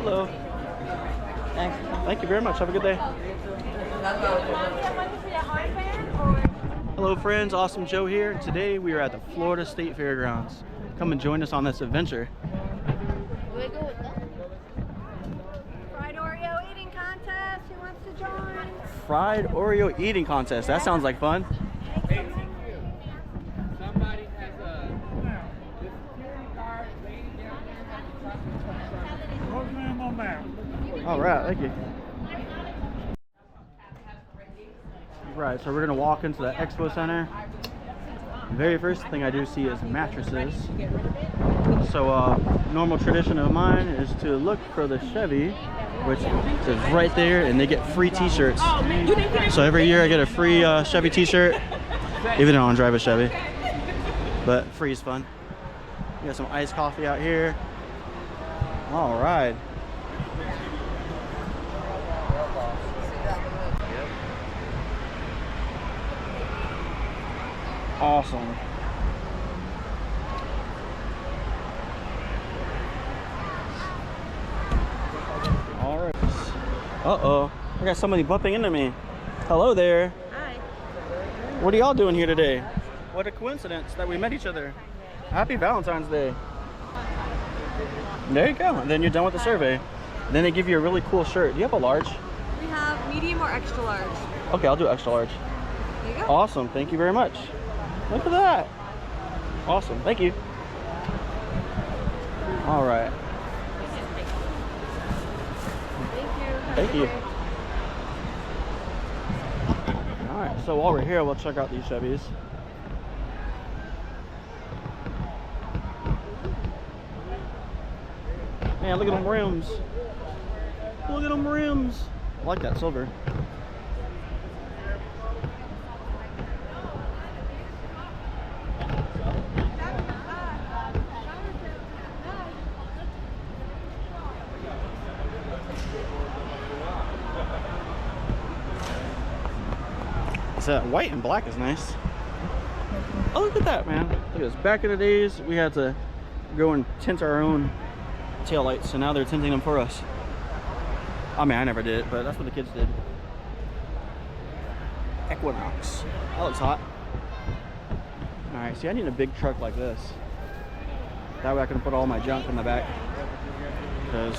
Hello. Thanks. Thank you very much. Have a good day. Hello friends, Awesome Joe here. Today we are at the Florida State Fairgrounds. Come and join us on this adventure. Fried Oreo eating contest. Who wants to join? Fried Oreo eating contest. That sounds like fun. Somebody has a All right, thank you. Right, so we're gonna walk into the expo center. The very first thing I do see is mattresses. So normal tradition of mine is to look for the Chevy, which is right there, and they get free t-shirts. So every year I get a free Chevy t-shirt, even though I don't drive a Chevy, but free is fun. We got some iced coffee out here. All right. Awesome. All right. Uh-oh. I got somebody bumping into me. Hello there. Hi. What are y'all doing here today? What a coincidence that we met each other. Happy Valentine's Day. There you go. And then you're done with the survey. Then they give you a really cool shirt. Do you have a large? We have medium or extra large. Okay, I'll do extra large. There you go. Awesome. Thank you very much. Look at that. Awesome. Thank you. All right. Thank you. All right. So while we're here, we'll check out these Chevys. Man, look at them rims. Look at them rims. I like that silver. That white and black is nice. Oh, look at that, man. Look at this. Back in the days, we had to go and tint our own taillights, so now they're tinting them for us. I mean, I never did it, but that's what the kids did. Equinox. That looks hot. Alright, see, I need a big truck like this. That way I can put all my junk in the back. Because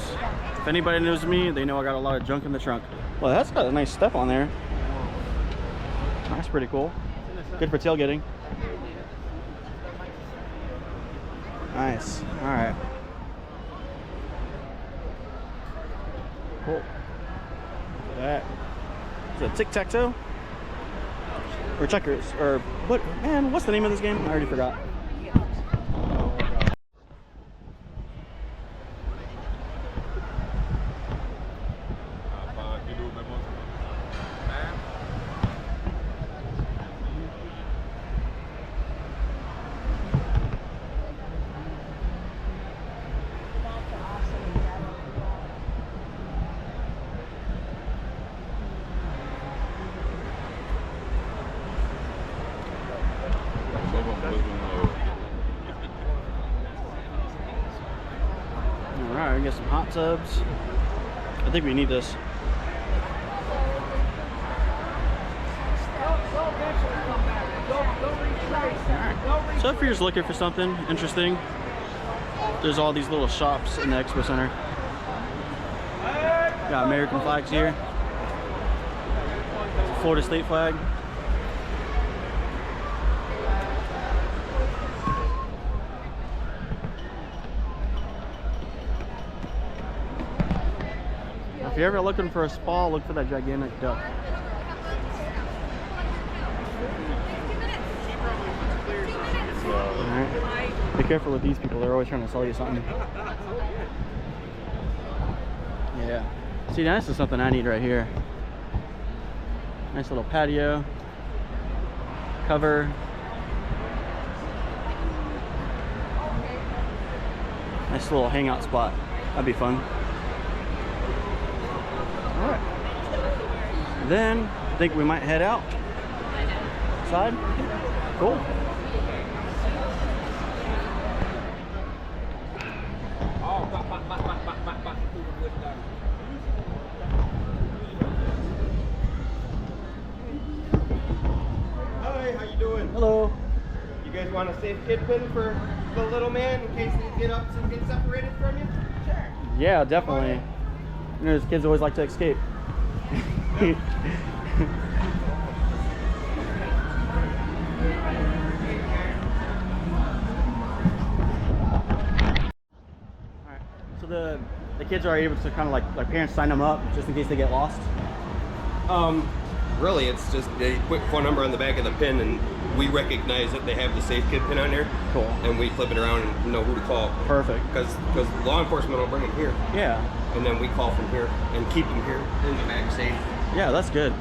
if anybody knows me, they know I got a lot of junk in the trunk. Well, that's got a nice step on there. That's pretty cool. Good for tailgating. Nice. All right. Cool. That. Is it tic-tac-toe? Or checkers? Or what? Man, what's the name of this game? I already forgot. Alright, we get some hot tubs. I think we need this. Alright. So if you're just looking for something interesting, there's all these little shops in the expo center. Got American flags here. Florida State flag. If you're ever looking for a spa, look for that gigantic duck. Alright. Be careful with these people, they're always trying to sell you something. Yeah. See, this is something I need right here. Nice little patio. Cover. Nice little hangout spot. That'd be fun. Alright. Then I think we might head out. Side. Cool. doing? Hello. You guys want a safe kid pin for the little man in case they get up and get separated from you? Sure. Yeah, definitely. You know, those kids always like to escape. Alright, so the kids are able to kind of like parents sign them up just in case they get lost? Really, it's just a quick phone number on the back of the pin, and we recognize that they have the safe kid pin on there. Cool. And we flip it around and know who to call. Perfect. Because law enforcement will bring them here, Yeah. and then we call from here and keep them here in the back safe. Yeah, that's good.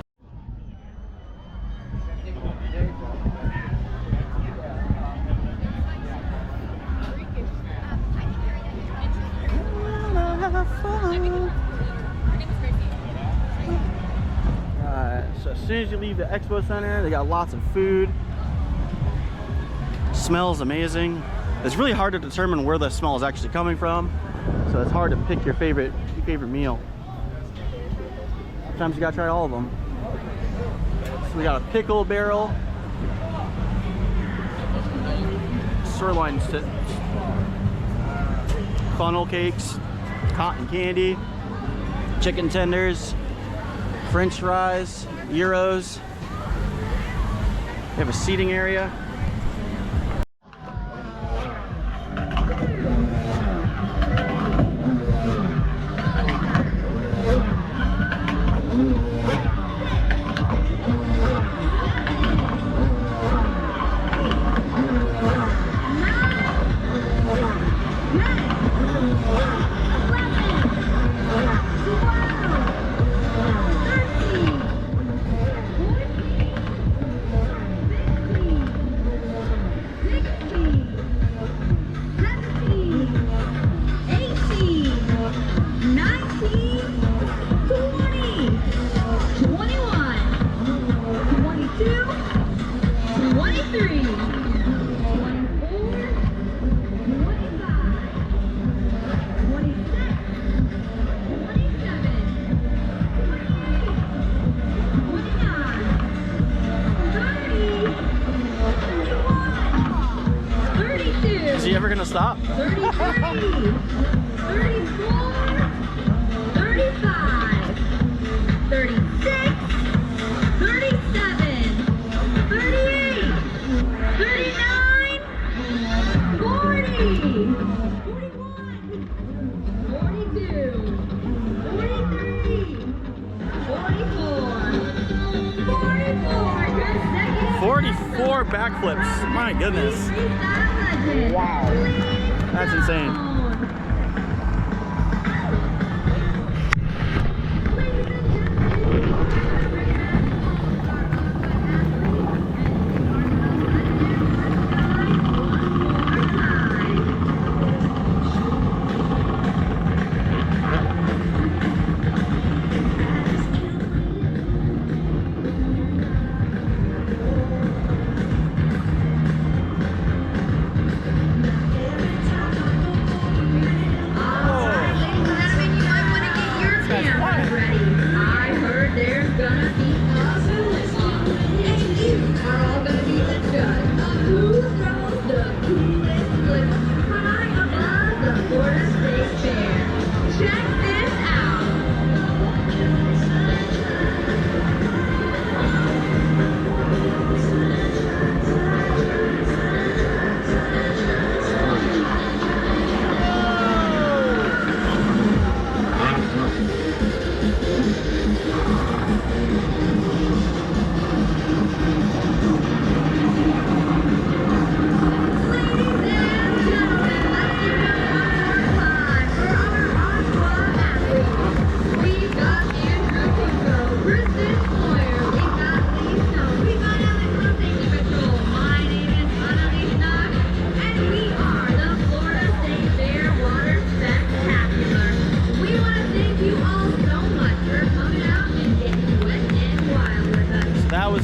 So as soon as you leave the expo center, they got lots of food. Smells amazing. It's really hard to determine where the smell is actually coming from, so it's hard to pick your favorite meal. Sometimes you gotta try all of them. So we got a pickle barrel, sirloin steaks, funnel cakes, cotton candy, chicken tenders, French fries, gyros. We have a seating area. Is he ever gonna stop? 33, 34, 35, 36, 37, 38, 39, 40, 41, 42, 43, 44, 44, just second. 44 backflips. My goodness. Wow. That's insane.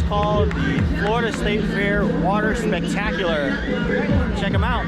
Called the Florida State Fair Water Spectacular. Check them out.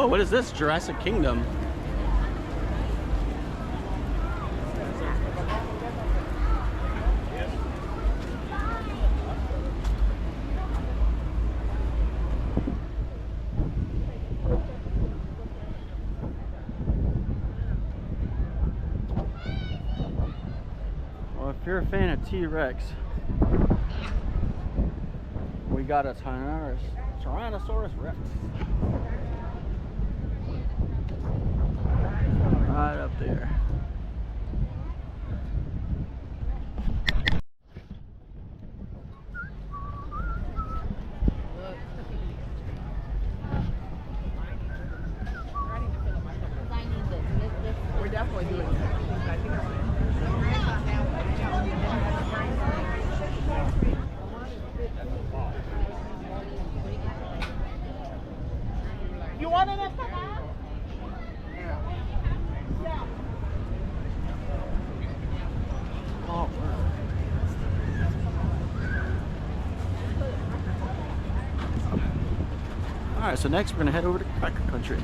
Oh, what is this? Jurassic Kingdom. Well, if you're a fan of T-Rex, we got a Tyrannosaurus Rex. Right up there. We're definitely doing that. You want it at the house? Oh, alright, so next we're gonna head over to Cracker Country.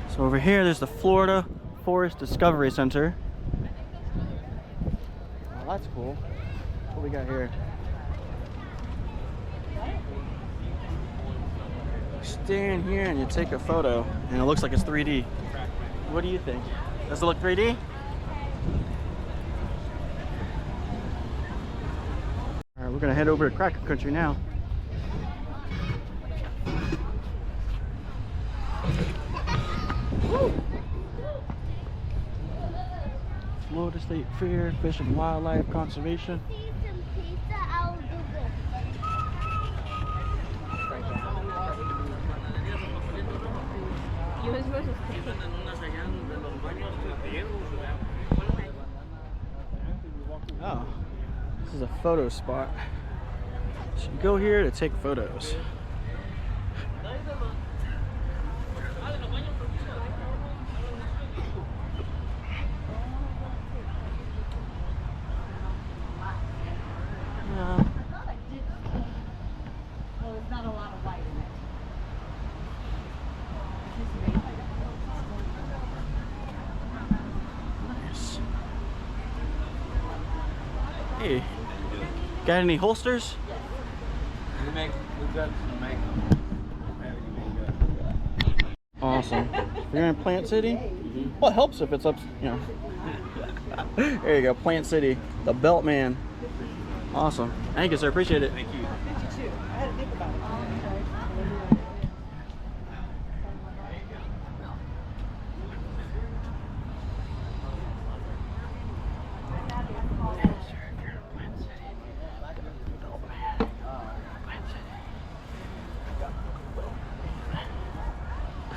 So over here, there's the Florida Forest Discovery Center. Oh, that's cool. What we got here? Stand here and you take a photo, and it looks like it's 3D. What do you think? Does it look 3D? All right, we're gonna head over to Cracker Country now. Florida State Fair, Fish and Wildlife Conservation. Oh, this is a photo spot. So you go here to take photos. Hey, got any holsters? We've got some makeup. Awesome. You're in Plant City? Well, it helps if it's up, you know. There you go, Plant City, the Belt Man. Awesome. Thank you, sir. Appreciate it. Thank you.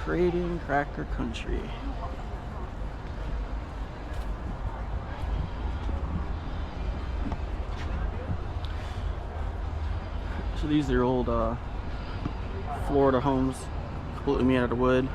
Creating Cracker Country. So these are old Florida homes, completely made out of wood.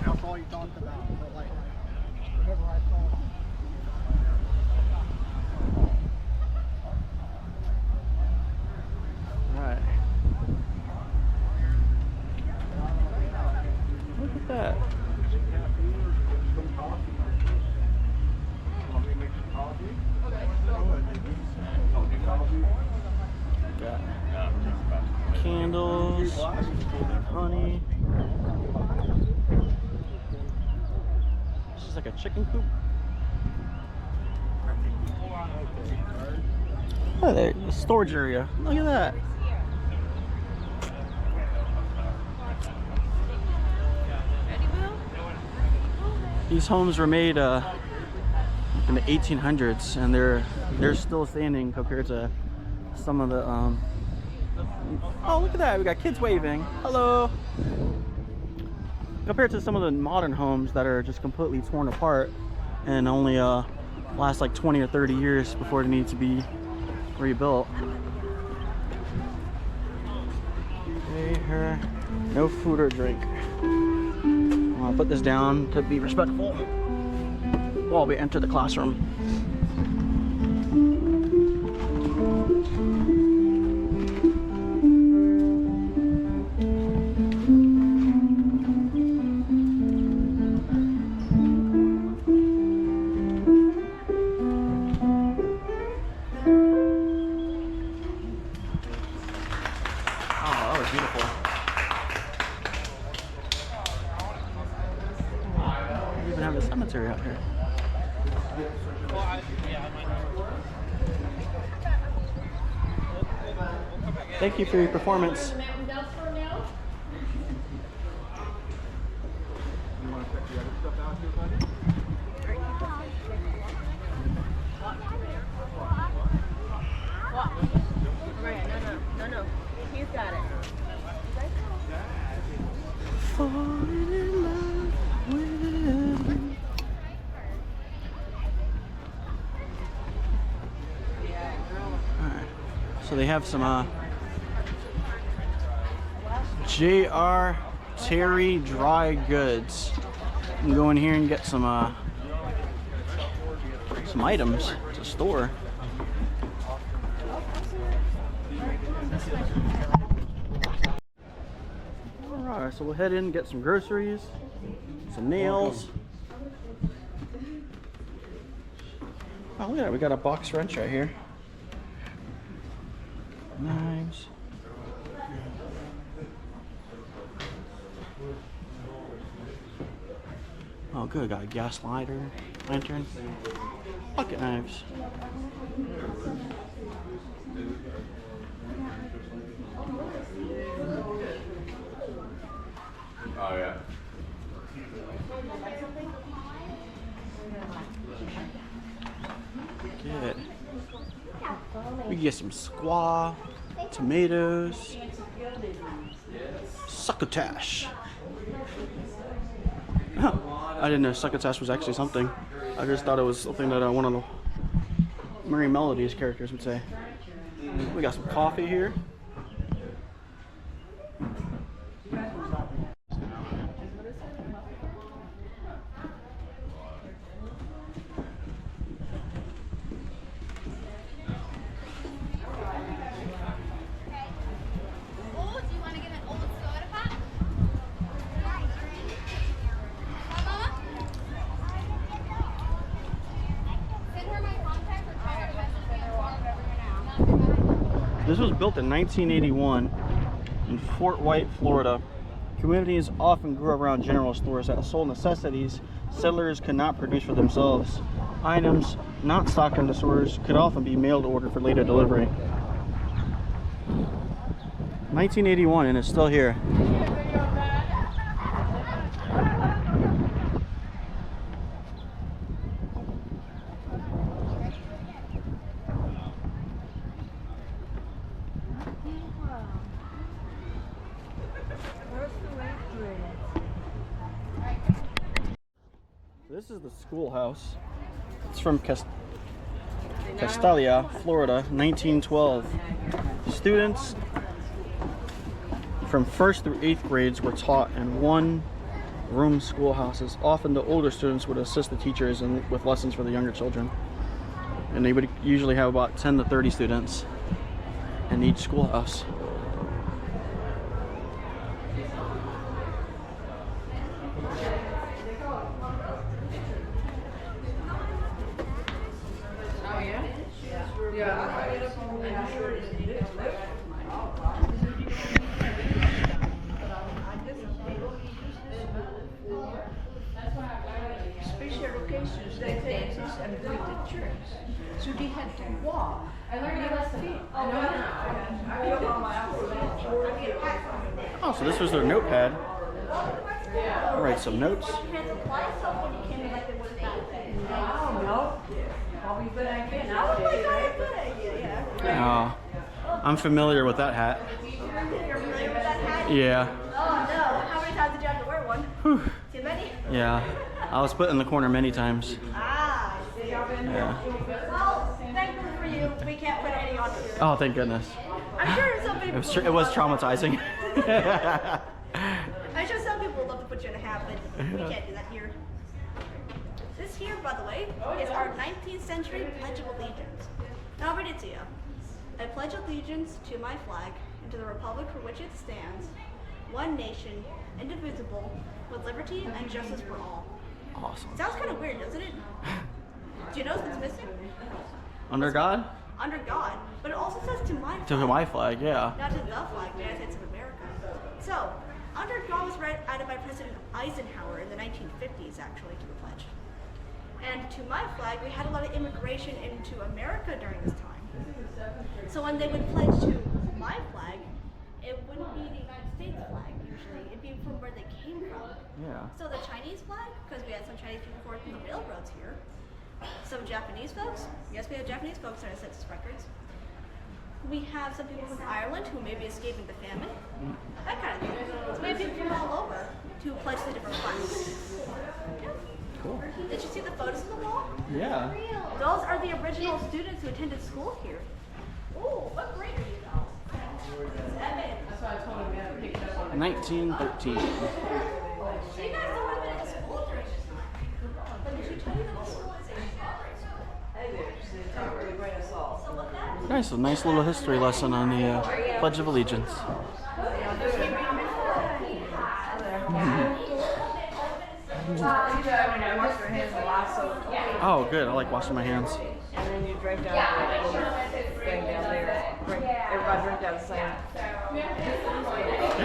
That's all you talked about. But like, whenever I saw Right. Look at that. Got candles, honey. this like a chicken coop? Oh, there, the storage area. Look at that. These homes were made in the 1800s, and they're still standing compared to some of the oh, look at that, we got kids waving. Hello. Compared to some of the modern homes that are just completely torn apart and only last like 20 or 30 years before they need to be rebuilt. Okay, here, no food or drink. I'll put this down to be respectful while we enter the classroom. Cemetery out here. Thank you for your performance. No. He's got it. Falling in love with you. Alright, so they have some J.R. Terry dry goods. You can go in here and get some items to store. Alright, so we'll head in and get some groceries, some nails. Oh, look at that, we got a box wrench right here. Knives. Oh good, got a gas lighter, lantern, pocket knives. Oh yeah. Good. We can get some squaw, tomatoes, succotash. Huh. I didn't know succotash was actually something. I just thought it was something that one of the Murray Melody's characters would say. We got some coffee here. This was built in 1981 in Fort White, Florida. Communities often grew around general stores that sold necessities settlers could not produce for themselves. Items not stocked in the stores could often be mailed order for later delivery. 1981 and it's still here. This is the schoolhouse. It's from Castalia, Florida, 1912. Students from 1st through 8th grades were taught in one-room schoolhouses. Often the older students would assist the teachers with lessons for the younger children. And they would usually have about 10 to 30 students in each schoolhouse. and went to church. So they had to walk. Oh, so this was their notepad. I'll write some notes. I'm familiar with that hat. You're familiar with that hat? Yeah. Oh no, how many times did you have to wear one? Whew. Too many? Yeah. I was put in the corner many times. Ah, I see. Yeah. Well, thankfully for you, we can't put any on here. Oh, thank goodness. I'm sure some people It was traumatizing. I'm sure some people would love to put you in a hat, but we can't do that here. This here, by the way, is our 19th century Pledge of Allegiance. Now I'll read it to you. I pledge allegiance to my flag and to the republic for which it stands, one nation, indivisible, with liberty and justice for all. Awesome. Sounds kind of weird, doesn't it? Do you know what's missing? Under God? Under God, but it also says to my flag. To my flag, yeah. Not to the flag, the United States of America. So, under God was read added by President Eisenhower in the 1950s, actually, to the pledge. And to my flag, we had a lot of immigration into America during this time. So when they would pledge to my flag, it wouldn't be the United States flag usually. It'd be from where they came from. Yeah. So the Chinese flag, because we had some Chinese people working the railroads here. Some Japanese folks. Yes, we have Japanese folks on our census records. We have some people from Ireland who may be escaping the famine. That kind of thing. So we have people from all over to pledge the different flags. Yeah. Cool. Did you see the photos on the wall? Yeah. Those are the original students who attended school here. Oh, what grade are you though? 7. That's why I told him we had to pick it up on 1913. So you guys don't have been in school during this time. But did you tell you that the school is in Hey there, so they take really great assault. So what that? Nice, a nice little history lesson on the Pledge of Allegiance. Oh, good. I like washing my hands. And then you drink down the thing down there. Everybody drink down the same.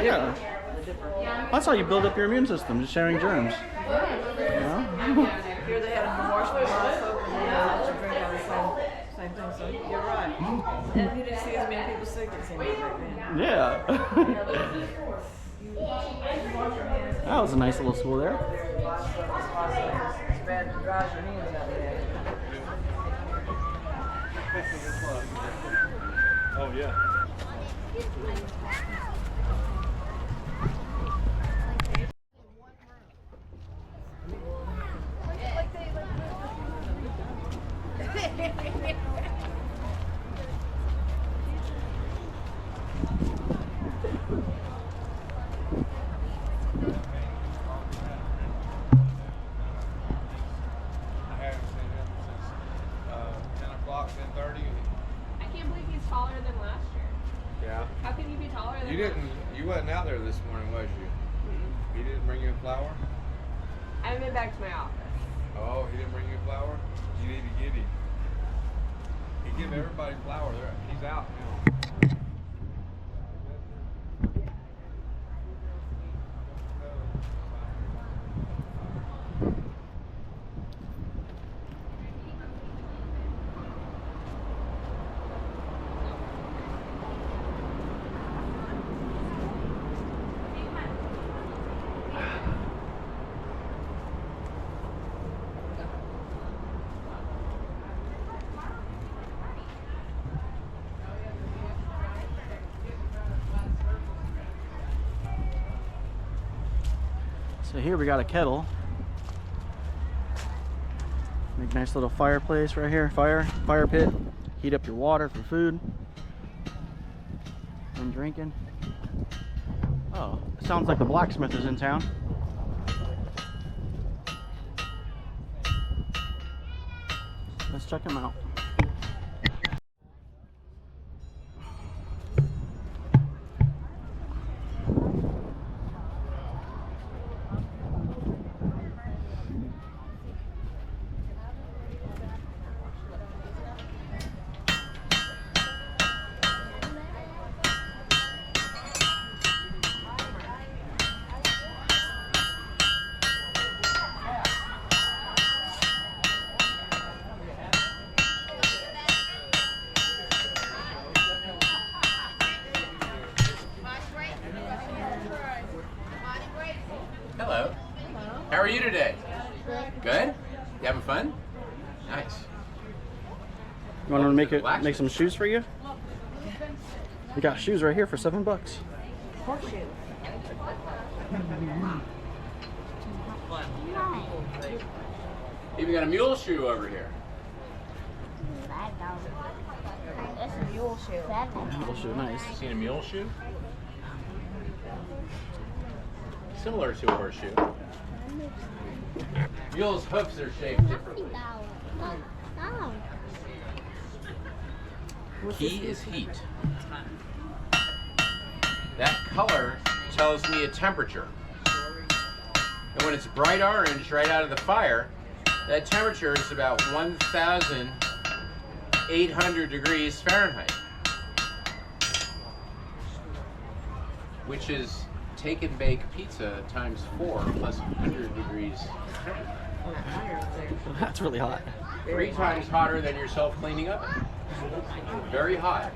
Yeah. The different. That's how you build up your immune system, just sharing germs. Yeah. Here they had a wash with soap and then you drink down the same thing. So you're right. And you didn't see as many people sick as seemed back then. Yeah. That was a nice little school there. It's bad it dries your hands out there. Oh yeah. I haven't seen him since 10 o'clock, 10:30. I can't believe he's taller than last year. Yeah. How can you be taller than You last didn't. You wasn't out there this morning, was you? He didn't bring you a flower. I haven't been back to my office. Oh, he didn't bring you a flower. You need to get him. He give everybody flower. He's out now. So here we got a kettle. Make a nice little fireplace right here. Fire pit. Heat up your water for food and drinking. Oh, it sounds like the blacksmith is in town. Let's check him out. want to make some shoes for you? We got shoes right here for $7. Horseshoe. Even got a mule shoe over here. That's a mule shoe. Mule shoe, nice. Seen a mule shoe? Similar to a horseshoe. Mule's hoofs are shaped differently. Key is heat. That color tells me a temperature. And when it's bright orange right out of the fire, that temperature is about 1,800 degrees Fahrenheit, which is take and bake pizza times 4 plus 100 degrees. That's really hot. 3 times hotter than your self-cleaning oven. Very hot.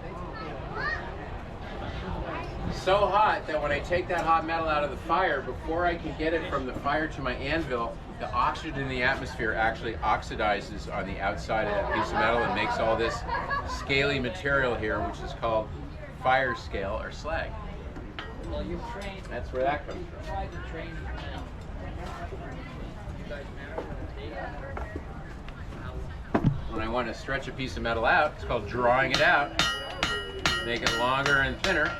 So hot that when I take that hot metal out of the fire, before I can get it from the fire to my anvil, the oxygen in the atmosphere actually oxidizes on the outside of that piece of metal and makes all this scaly material here, which is called fire scale or slag. That's where that comes from. When I want to stretch a piece of metal out, it's called drawing it out. Make it longer and thinner.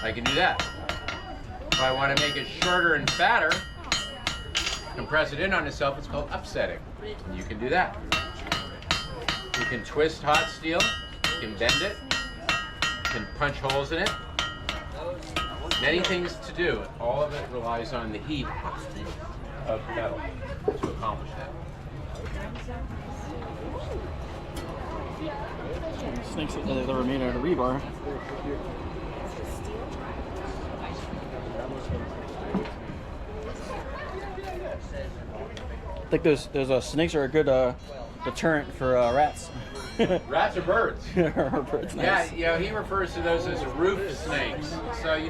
I can do that. If I want to make it shorter and fatter, compress it in on itself, it's called upsetting. And you can do that. You can twist hot steel, you can bend it, you can punch holes in it. Many things to do. All of it relies on the heat of the metal to accomplish that. Snakes look like they were made out of rebar. I think those snakes are a good deterrent for rats. Rats are birds. Birds, nice. Yeah, he refers to those as roof snakes. So you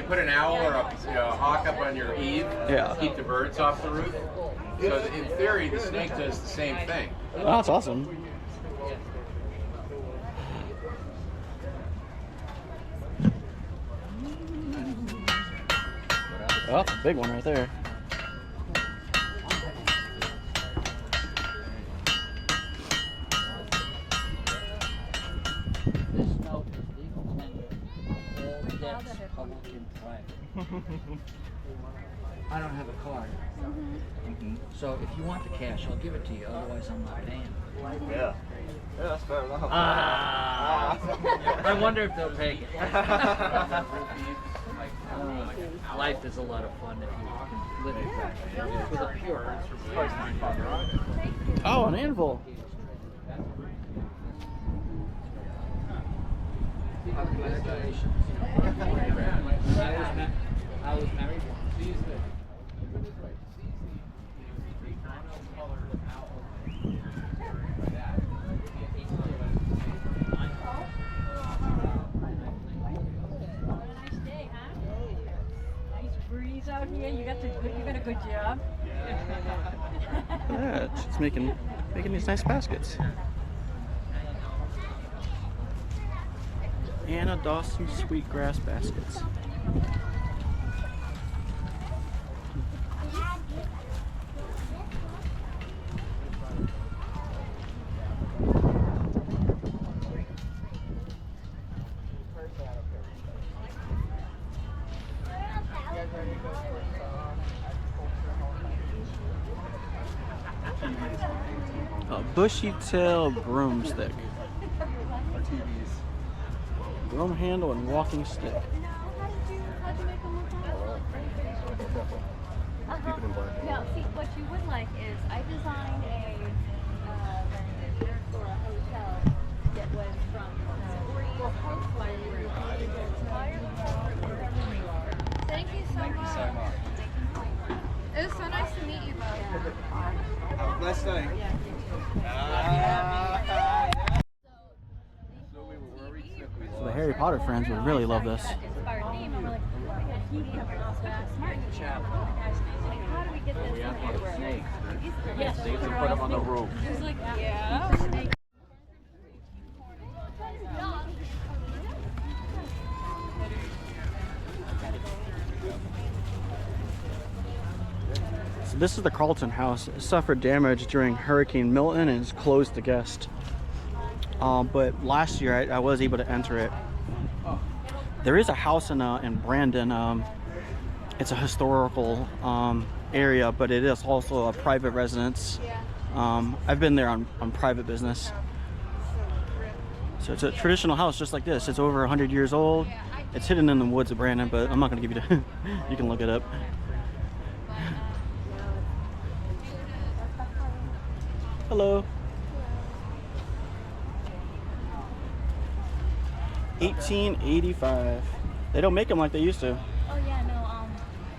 put an owl or a hawk up on your eave to keep the birds off the roof. So in theory, the snake does the same thing. Oh, that's awesome. Oh, that's a big one right there. I don't have a card. So if you want the cash, I'll give it to you. Otherwise, I'm not paying. Yeah. Yeah, that's fair enough. I wonder if they'll take it. Life is a lot of fun if you can live it with a pure. Oh, an anvil. Congratulations. I was married once. Breeze out here. You got a good job. Yeah, she's making these nice baskets. Anna Dawson sweetgrass baskets. A bushy tail broomstick. Broom handle and walking stick. Now, see, what you would like is I designed a for a hotel that was from Thank you so much. It was so nice to meet you both. Have a blessed day. So the Harry Potter fans would really love this. Inspired name. I'm like, we have a smart child. How do we get We have one snakes. Snakes will put them on the roof. Yeah. So this is the Carlton House. It suffered damage during Hurricane Milton and is closed to guests. But last year I was able to enter it. There is a house in Brandon. It's a historical area, but it is also a private residence. I've been there on private business. So it's a traditional house just like this. It's over 100 years old. It's hidden in the woods of Brandon, but I'm not going to give you the... You can look it up. Hello. 1885. They don't make them like they used to. Oh yeah, no.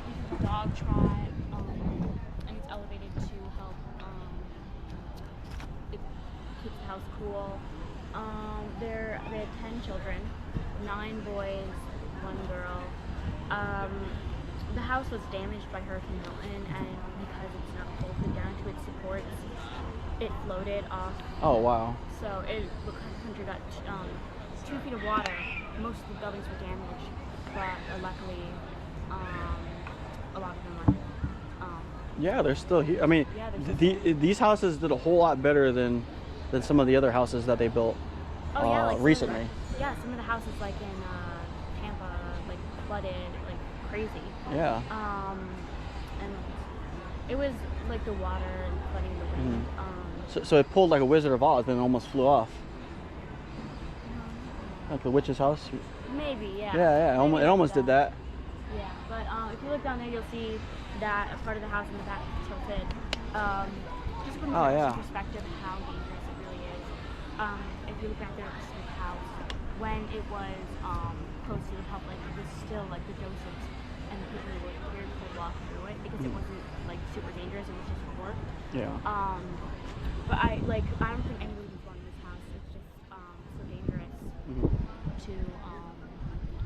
This is a dog trot, and it's elevated to help it keep the house cool. They had 10 children, 9 boys, 1 girl. The house was damaged by Hurricane Milton, and because it's not bolted down to its supports, it floated off. Oh wow. So the country got 2 feet of water. Most of the buildings were damaged, but luckily, a lot of them are. Yeah, they're still here. I mean, yeah, these houses did a whole lot better than some of the other houses that they built recently. Some of the houses like in Tampa, like flooded like crazy. Yeah. And it was like the water and flooding the wind. So it pulled like a Wizard of Oz and almost flew off. Like the witch's house? Maybe, yeah. Yeah, it almost did that. Yeah, but if you look down there, you'll see that a part of the house in the back is tilted. Just from the perspective of how dangerous it really is. If you look back there at the Smith house, when it was closed to the public, it was still like the Josephs and the people who were here could walk through it because it wasn't like super dangerous, it was just a fort. Yeah. But I don't think anybody was born in this house. It's just so dangerous to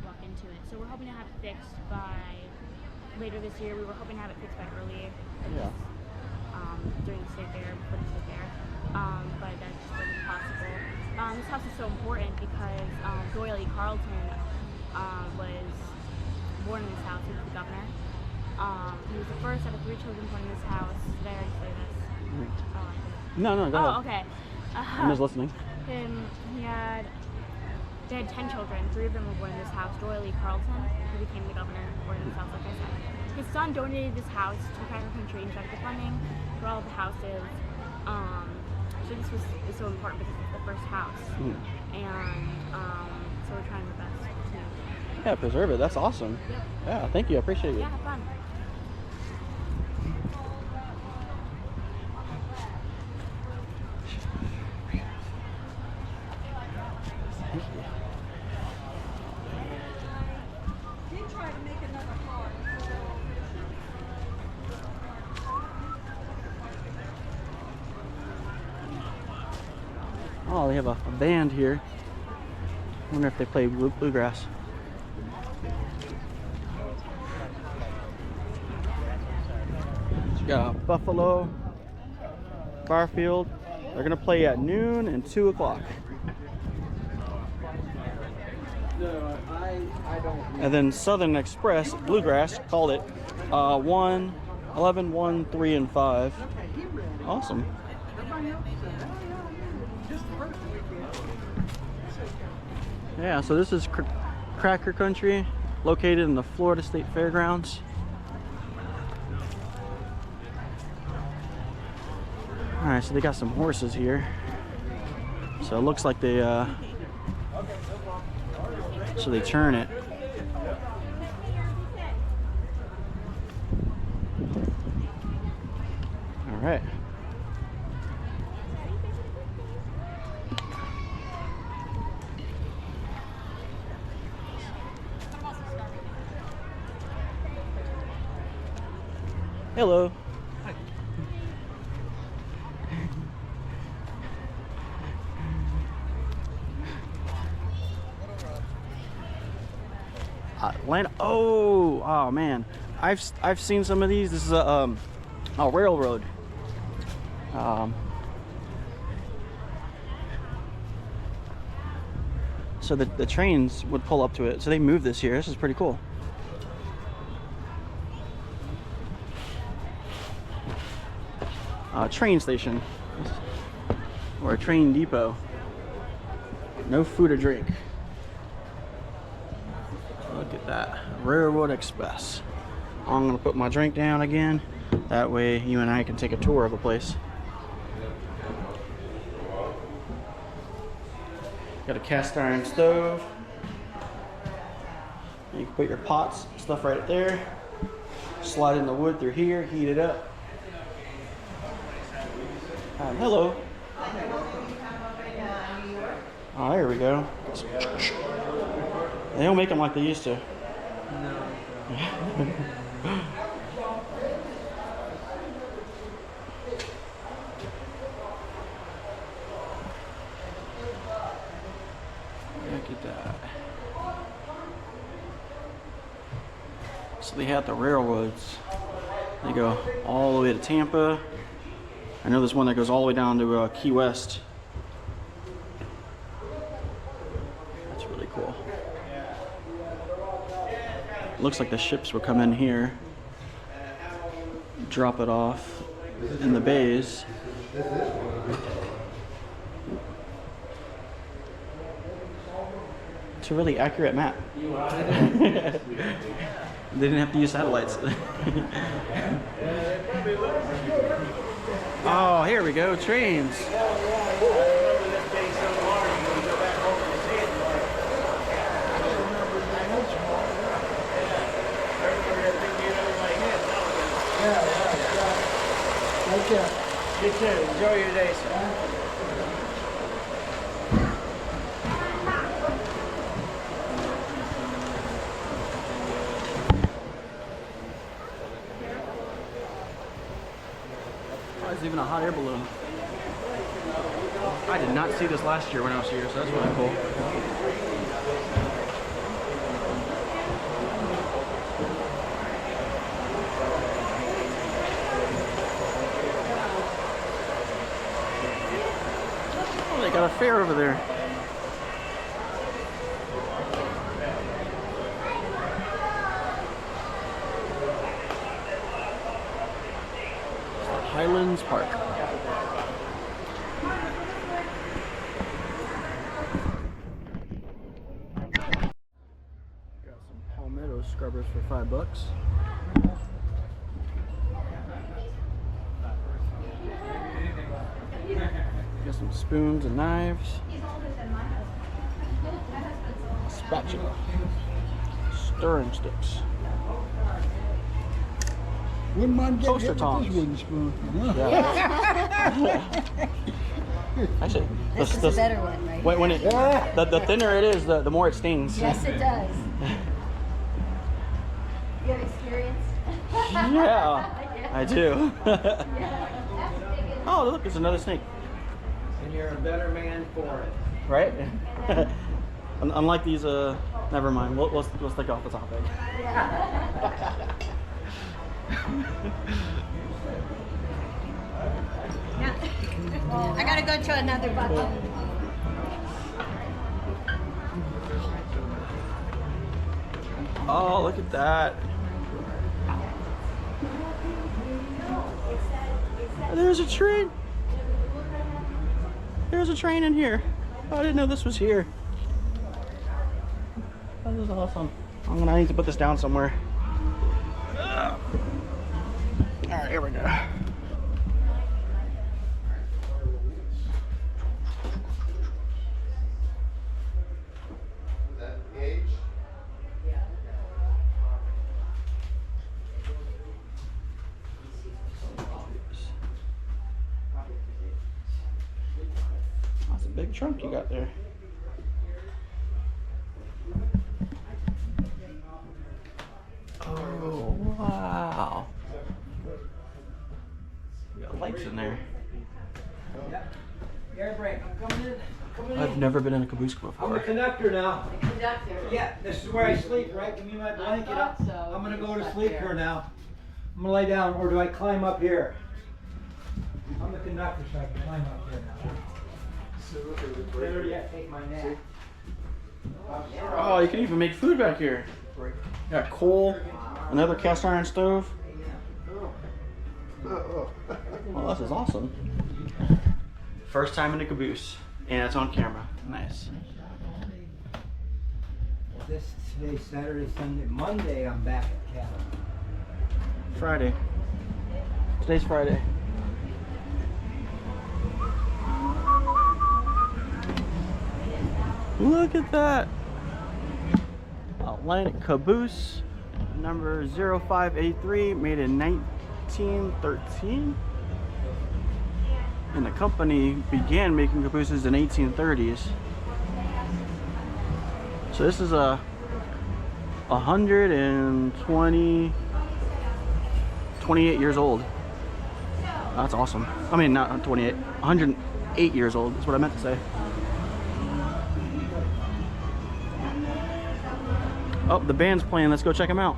walk into it. So we're hoping to have it fixed by later this year. We were hoping to have it fixed by early during the state fair, before the state fair. But that just wasn't possible. This house is so important because Doyle E. Carlton was born in this house. He was the governor. He was the first out of 3 children born in this house. Did I already say this? No, go ahead. Oh, okay. I'm just listening. They had 10 children. 3 of them were born in this house. Doyle E. Carlton, who became the governor, born in this house, like I said. His son donated this house to Cracker Country and started the funding for all of the houses. So this was so important because it's the first house. And so we're trying our best to... Yeah, preserve it. That's awesome. Yep. Yeah, thank you. I appreciate it. Yeah, have fun. Oh, they have a band here. I wonder if they play bluegrass. So you got Buffalo, Barfield. They're gonna play at noon and 2 o'clock. And then Southern Express Bluegrass called it 1, 11, 1, 3, and 5. Awesome. Yeah, so this is Cracker Country, located in the Florida State Fairgrounds. Alright, so they got some horses here. So it looks like they so they turn it. Alright. Hello. Atlanta. Oh man, I've seen some of these. This is a Oh, railroad. So the trains would pull up to it. So they moved this year. This is pretty cool. Train station or a train depot. No food or drink. Look at that. Railroad Express. I'm gonna put my drink down again. That way you and I can take a tour of the place. Got a cast iron stove. You can put your pots, stuff right there. Slide in the wood through here, heat it up. Hello. Oh, there we go. They don't make them like they used to. No. Look at that. So they had the railroads. They go all the way to Tampa. I know there's one that goes all the way down to Key West. That's really cool. Looks like the ships would come in here, drop it off in the bays. It's a really accurate map. They didn't have to use satellites. Oh, here we go, trains. You too. Enjoy your day, sir. Oh, there's even a hot air balloon. I did not see this last year when I was here, so that's really cool. Oh, they got a fair over there. Highlands Park. Got some palmetto scrubbers for $5. Got some spoons and knives. Spatula. Stirring sticks. Wouldn't mind getting Toaster hit with tongs. this wooden spoon. Actually, This is a better one, right? when it the thinner it is, the more it stings. Yes, it does. You have experience? Yeah, I do. Oh, look, there's another snake. And you're a better man for it. Right? Unlike these, never mind. We'll stick off the topic. I gotta go to another bucket. Oh, look at that. There's a train. There's a train in here. Oh, I didn't know this was here. That is awesome. I need to put this down somewhere. All right, here we go. That's a big trunk you got there. Oh, wow. You got lights in there. Air brake, I'm coming in. I've never been in a caboose before. I'm the conductor now. The conductor. Yeah, this is where I sleep, right? Give me my blanket. thought so. I'm gonna go to sleep here now. I'm gonna lay down, or do I climb up here? I'm the conductor, so I can climb up here now. There, yeah, take my nap. Oh, you can even make food back here. Got coal, another cast iron stove. Well, this is awesome. First time in the caboose, and it's on camera. Nice. Today's Saturday, Sunday, Monday. I'm back at cabin. Friday. Today's Friday. Look at that. Atlantic caboose number 0583, made in 1913. And the company began making cabooses in 1830s. So this is a 28 years old. That's awesome. I mean, not 28, 108 years old is what I meant to say. Oh, the band's playing. Let's go check them out.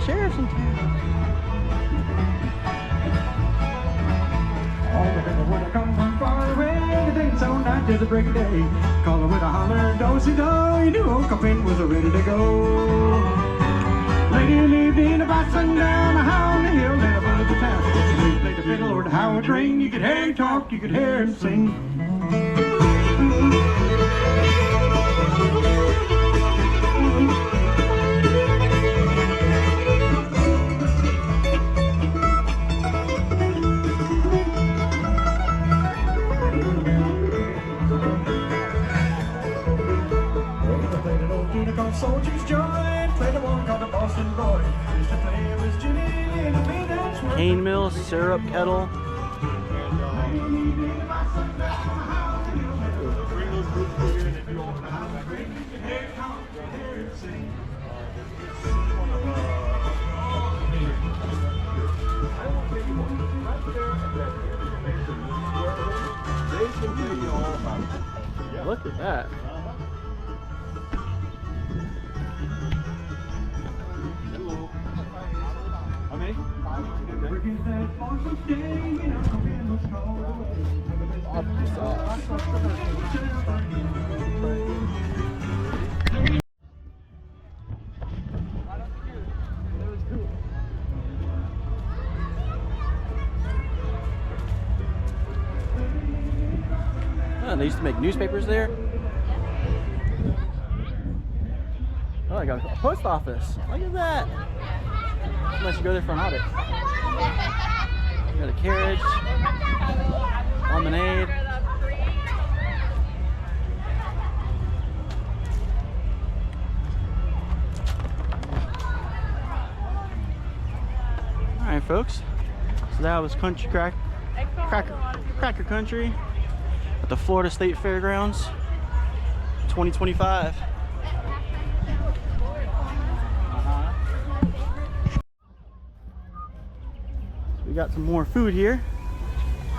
Sheriff's in town. All the people wanna come from far away. The dance all night till the break of day. Call her with a holler, do-si-do. You knew Uncle Finn was ready to go. Lady lived in about sundown, high on the hill, there above the town. They played the fiddle or the Howard ring. You could hear him talk, you could hear him sing. Soldier's Joy, played the one called the Boston Boy. Used to play with Jimmy in the big dance. Cane mill, syrup kettle. Look at that. Oh, they used to make newspapers there. Oh, I got a post office. Look at that. Unless you go there for an audit. Got a carriage, lemonade. All right, folks. So that was Country Cracker Country at the Florida State Fairgrounds, 2025. We got some more food here.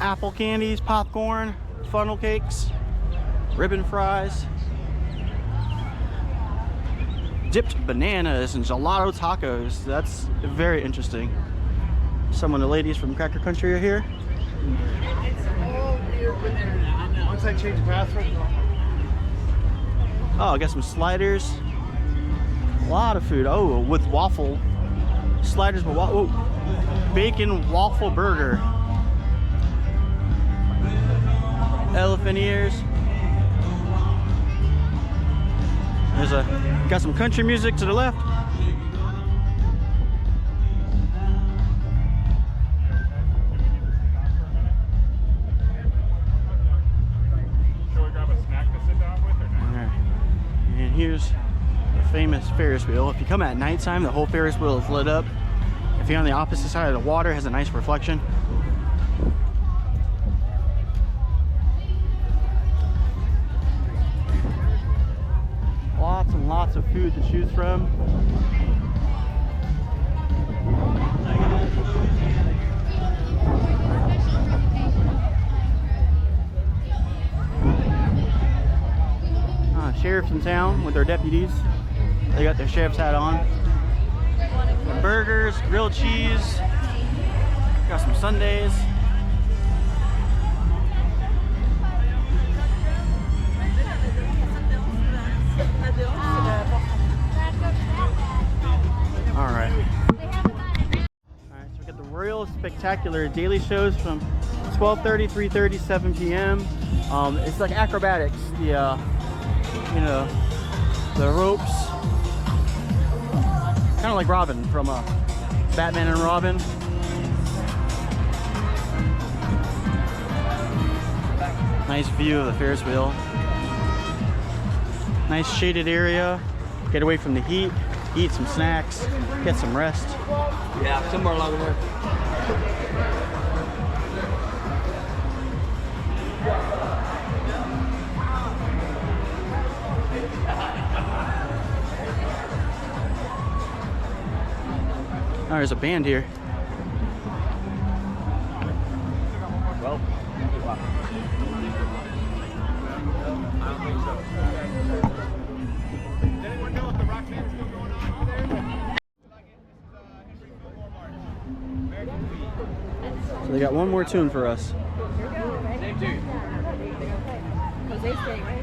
Apple candies, popcorn, funnel cakes, ribbon fries, dipped bananas, and gelato tacos. That's very interesting. Some of the ladies from Cracker Country are here. Once I change the password. Oh, I got some sliders. A lot of food. Oh, with waffle. Sliders with waffle. Oh. Bacon waffle burger. Elephant ears. Got some country music to the left. Shall we grab a snack to sit down with or not? All right. And here's the famous Ferris wheel. If you come at nighttime, the whole Ferris wheel is lit up. If you're on the opposite side of the water, it has a nice reflection. lots and lots of food to choose from. Sheriff's in town with their deputies. They got their sheriff's hat on. Burgers, grilled cheese. Got some sundaes. Alright. So we got the Royal Spectacular daily shows from 12:30, 3:30, 7 p.m. It's like acrobatics. The you know, the ropes. Kind of like Robin from Batman and Robin. Nice view of the Ferris wheel. Nice shaded area. Get away from the heat. Eat some snacks. Get some rest. Yeah, somewhere along there. Oh, there's a band here. Well, I don't think so. Does anyone know if the rock band is still going on over there? So they got one more tune for us. Same tune. Jose's getting ready.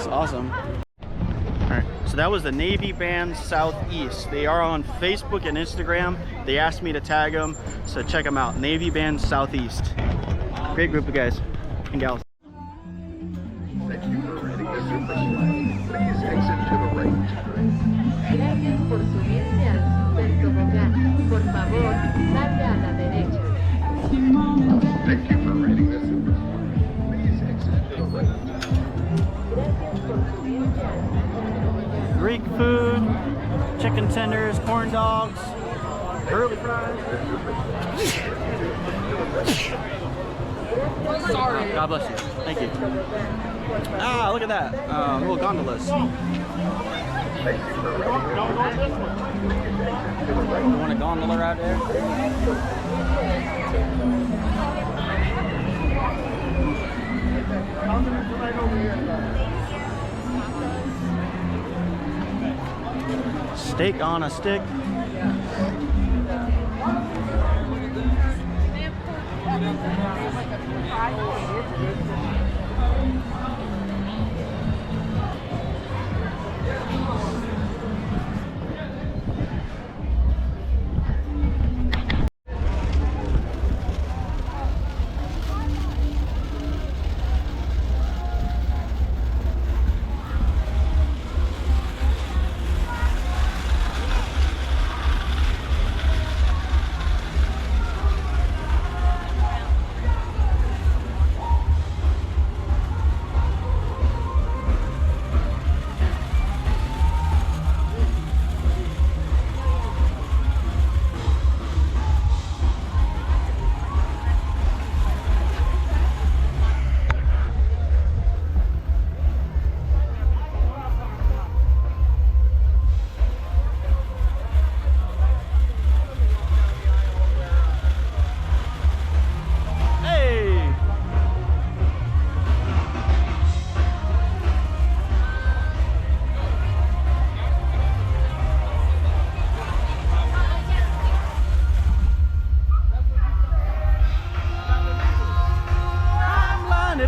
Awesome. Alright, so that was the Navy Band Southeast. They are on Facebook and Instagram. They asked me to tag them, so check them out. Navy Band Southeast. Great group of guys and gals. Thank you for renting a super slide. Please exit to the right. Gracias por subirse al super tobogán. Por favor, salga a la derecha. Thank you for renting the super slide. Please exit to the right. Gracias por subirse al super tobogán. Greek food, chicken tenders, corn dogs, curly fries. Sorry. God bless you. Thank you. Ah, look at that. Little gondolas. You want a gondola right there? Steak on a stick.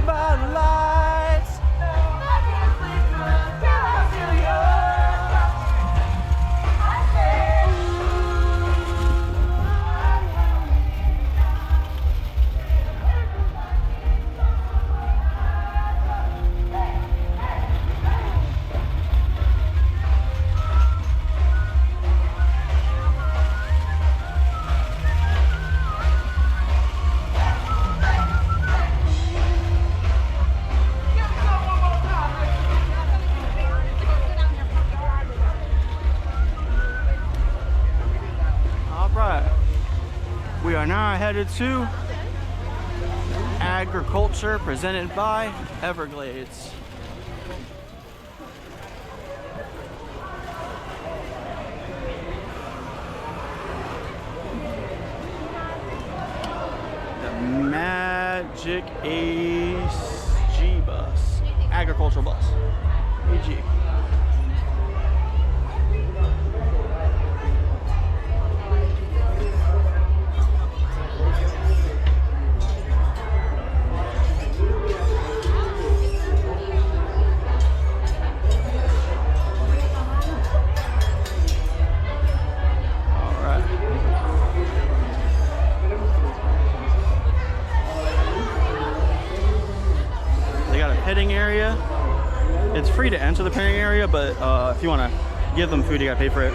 By the lights. We are now headed to agriculture presented by Everglades. The Magic AG bus, agricultural bus, AG. Petting area. It's free to enter the petting area, but if you want to give them food, you gotta pay for it.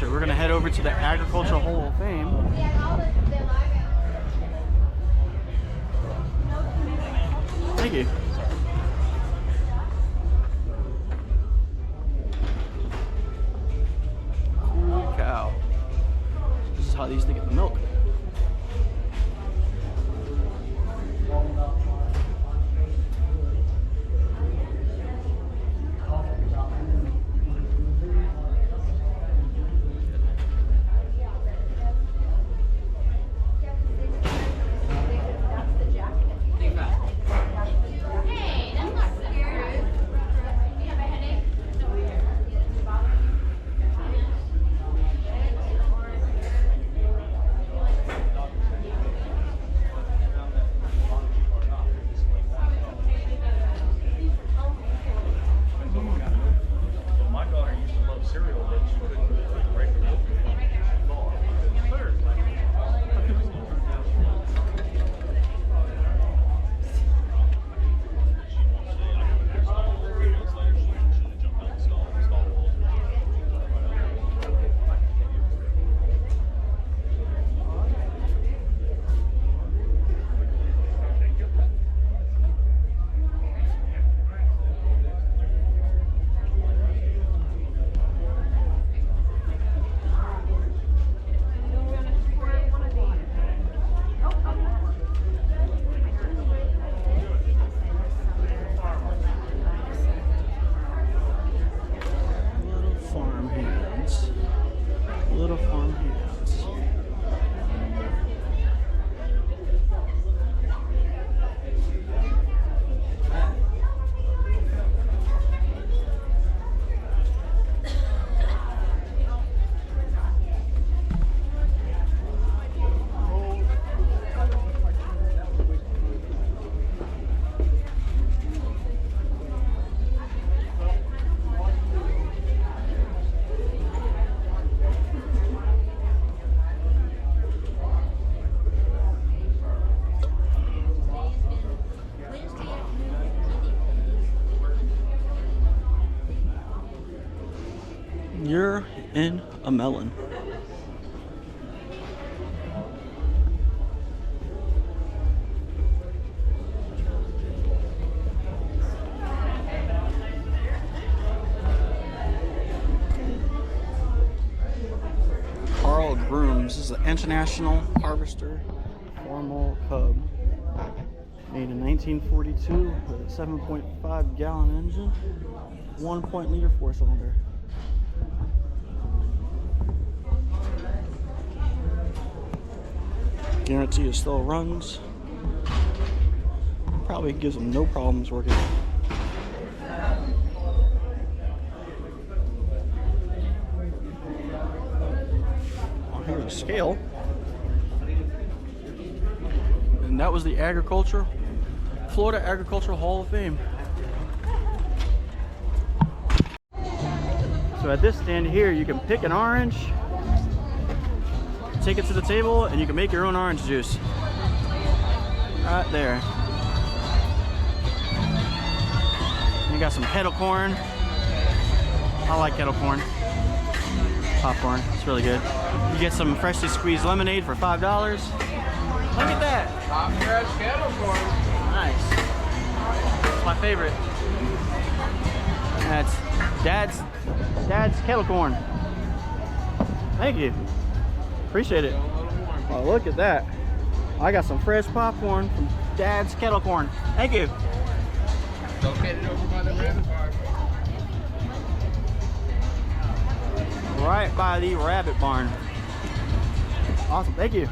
We're gonna head over to the Agricultural Hall of Fame. Thank you. how they used to get the milk. Little farm hands. You're in a melon. Carl Grooms is an international harvester formal cub. Made in 1942 with a 7.5 gallon engine, 1.0-liter four-cylinder. Guarantee it still runs. Probably gives them no problems working. Oh, here's a scale. And that was the Florida Agricultural Hall of Fame. So at this stand here, you can pick an orange, take it to the table, and you can make your own orange juice. Right there. You got some kettle corn. I like kettle corn. Popcorn, it's really good. You get some freshly squeezed lemonade for $5. Look at that. Top fresh kettle corn. Nice. It's my favorite. That's Dad's kettle corn. Thank you. Appreciate it. Oh, look at that. I got some fresh popcorn from Dad's kettle corn. Thank you. Located over by the rabbit bar. Right by the rabbit barn. Awesome. Thank you.